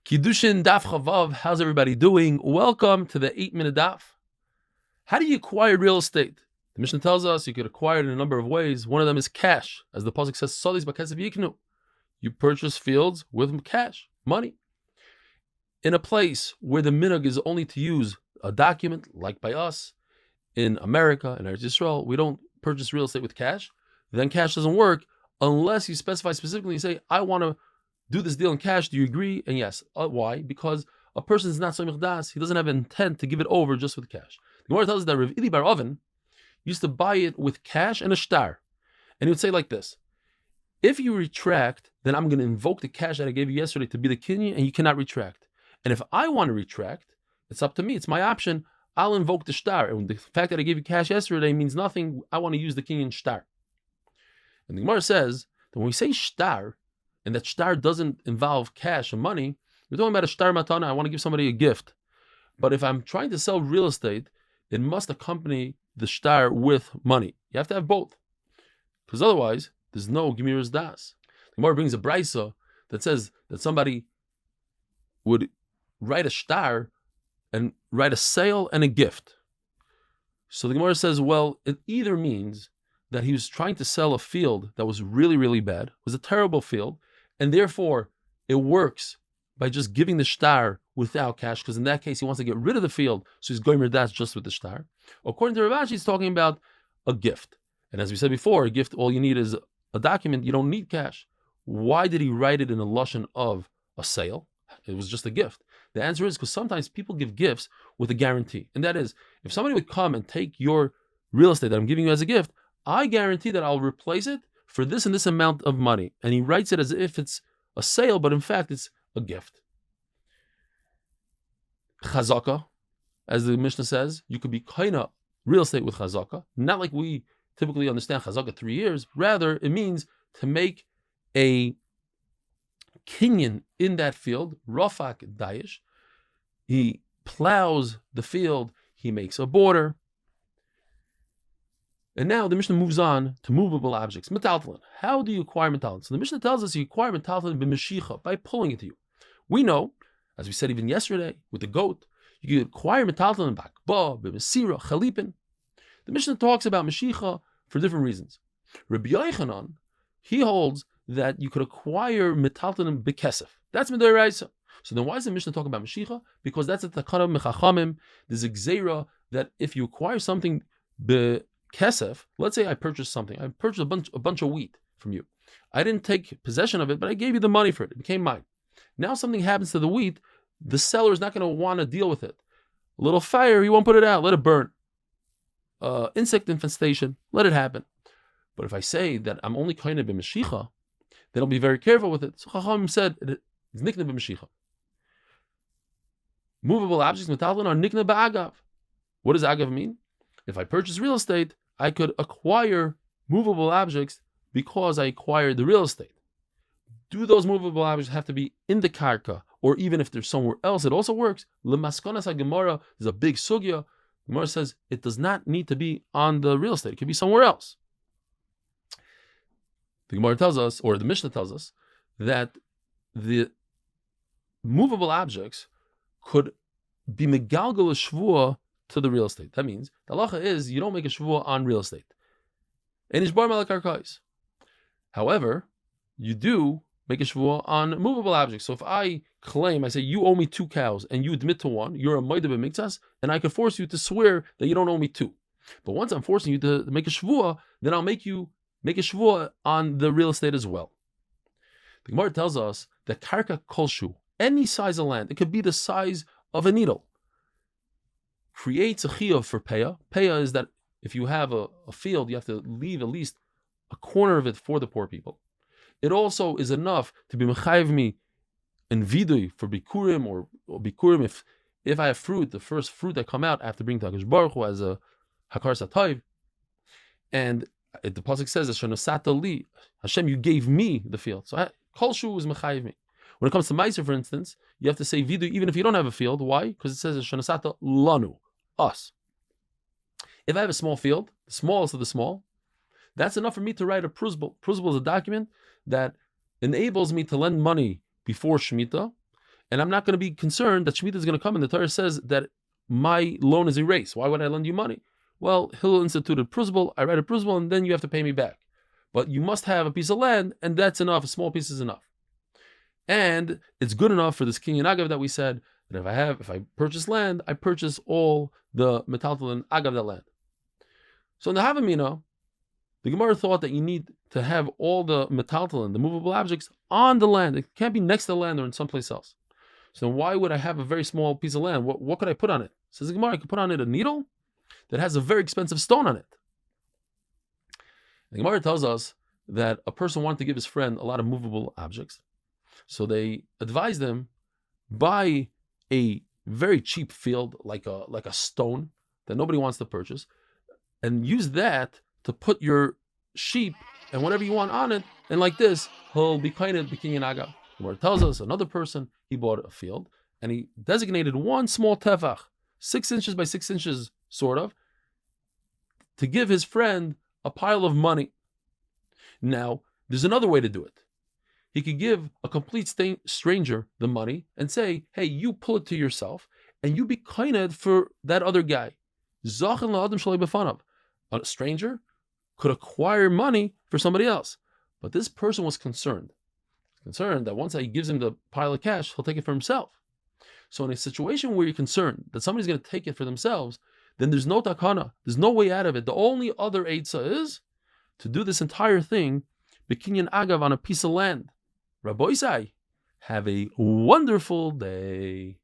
Kiddushin daf chavav. How's everybody doing? Welcome to the 8-minute daf. How do you acquire real estate? The Mishnah tells us you could acquire it in a number of ways. One of them is cash, as the pasuk says, "Solis b'kesef yiknu." You purchase fields with cash, money, in a place where the minhag is only to use a document, like by us in America, in Eretz Yisrael. We don't purchase real estate with cash. Then cash doesn't work unless you specify specifically. You say, "I want to do this deal in cash. Do you agree?" And yes. Why? Because a person is not somich das. He doesn't have intent to give it over just with cash. The Gemara tells us that Rav Ili bar Oven used to buy it with cash and a shtar. And he would say like this: if you retract, then I'm going to invoke the cash that I gave you yesterday to be the kinyan, and you cannot retract. And if I want to retract, it's up to me. It's my option. I'll invoke the shtar. And the fact that I gave you cash yesterday means nothing. I want to use the kinyan shtar. And the Gemara says that when we say shtar, and that shtar doesn't involve cash and money, we're talking about a shtar matana. I want to give somebody a gift. But if I'm trying to sell real estate, it must accompany the shtar with money. You have to have both. Because otherwise, there's no gemiras das. The Gemara brings a brisa that says that somebody would write a shtar and write a sale and a gift. So the Gemara says, well, it either means that he was trying to sell a field that was really, really bad, was a terrible field, and therefore it works by just giving the shtar without cash, because in that case he wants to get rid of the field, so he's gomer das just with the shtar. According to Rav Ashi, he's talking about a gift. And as we said before, a gift, all you need is a document, you don't need cash. Why did he write it in a lashon of a sale? It was just a gift. The answer is because sometimes people give gifts with a guarantee. And that is, if somebody would come and take your real estate that I'm giving you as a gift, I guarantee that I'll replace it for this and this amount of money. And he writes it as if it's a sale, but in fact it's a gift. Chazaka, as the Mishnah says, you could be kaina real estate with chazaka, not like we typically understand chazaka 3 years. Rather, it means to make a kinyan in that field, rafak dayish. He plows the field, he makes a border. And now the Mishnah moves on to movable objects. Metaltalin. How do you acquire metaltalin? So the Mishnah tells us you acquire metaltalin b'meshicha, by pulling it to you. We know, as we said even yesterday with the goat, you can acquire metaltalin b'akba, b'mesira, chalipin. The Mishnah talks about meshicha for different reasons. Rabbi Yochanan, he holds that you could acquire metaltalin b'kesef. That's midoraisa. So then why is the Mishnah talking about meshicha? Because that's a takana mechachamim. There's a gzeira that if you acquire something kesef, let's say I purchased something. I purchased a bunch of wheat from you. I didn't take possession of it, but I gave you the money for it. It became mine. Now something happens to the wheat. The seller is not going to want to deal with it. A little fire, he won't put it out. Let it burn. Insect infestation, let it happen. But if I say that I'm only kind of b'meshicha, then I'll be very careful with it. So Chacham said it's nikna b'meshicha. Movable objects, metaltalin, are nikna ba'agav. What does agav mean? If I purchase real estate, I could acquire movable objects because I acquired the real estate. Do those movable objects have to be in the karka, or even if they're somewhere else, it also works? L'maskonas HaGemara is a big sugya. Gemara says it does not need to be on the real estate. It could be somewhere else. The Gemara tells us, or the Mishnah tells us, that the movable objects could be megalgal shvua to the real estate. That means the halacha is you don't make a shvua on real estate. However, you do make a shvua on movable objects. So if I claim, I say you owe me 2 cows and you admit to one, you're a moed b'miktzas, and I could force you to swear that you don't owe me 2. But once I'm forcing you to make a shvua, then I'll make you make a shvua on the real estate as well. The Gemara tells us that karka kolshu, any size of land, it could be the size of a needle, creates a chiyuv for peah. Peah is that if you have a field, you have to leave at least a corner of it for the poor people. It also is enough to be mechayev me in vidui for bikurim, or bikurim if I have fruit, the first fruit that come out, I have to bring to HaKadosh Baruch Hu as a hakar satayv. And the pasuk says, "Shonasata li," Hashem, you gave me the field. So kol shu is mechayev me. When it comes to meiser, for instance, you have to say vidu even if you don't have a field. Why? Because it says "Shonasata lanu," us. If I have a small field, the smallest of the small, that's enough for me to write a pruzbul. Pruzbul is a document that enables me to lend money before Shemitah, And I'm not going to be concerned that Shemitah is going to come and the Torah says that my loan is erased. Why would I lend you money? Well, he'll institute a principle, I write a principle, and then you have to pay me back. But you must have a piece of land, and that's enough. A small piece is enough. And it's good enough for this king and agav that we said that if I purchase land, I purchase all the metaltal and agav that land. So in the Havamina, the Gemara thought that you need to have all the metaltal and the movable objects on the land. It can't be next to the land or in someplace else. So why would I have a very small piece of land? What could I put on it? Says the Gemara, I could put on it a needle that has a very expensive stone on it. The Gemara tells us that a person wanted to give his friend a lot of movable objects. So they advised them, buy a very cheap field, like a stone that nobody wants to purchase, and use that to put your sheep and whatever you want on it. And like this, he'll be kind of the king and agav. The Gemara tells us another person, he bought a field and he designated one small tefach, 6 inches by 6 inches, sort of, to give his friend a pile of money. Now, there's another way to do it. He could give a complete stranger the money and say, hey, you pull it to yourself and you be kind for that other guy. A stranger could acquire money for somebody else. But this person was concerned that once he gives him the pile of cash, he'll take it for himself. So in a situation where you're concerned that somebody's going to take it for themselves, then there's no takana, there's no way out of it. The only other eitzah is to do this entire thing, b'kinyan agav, on a piece of land. Rabbi Isai, have a wonderful day.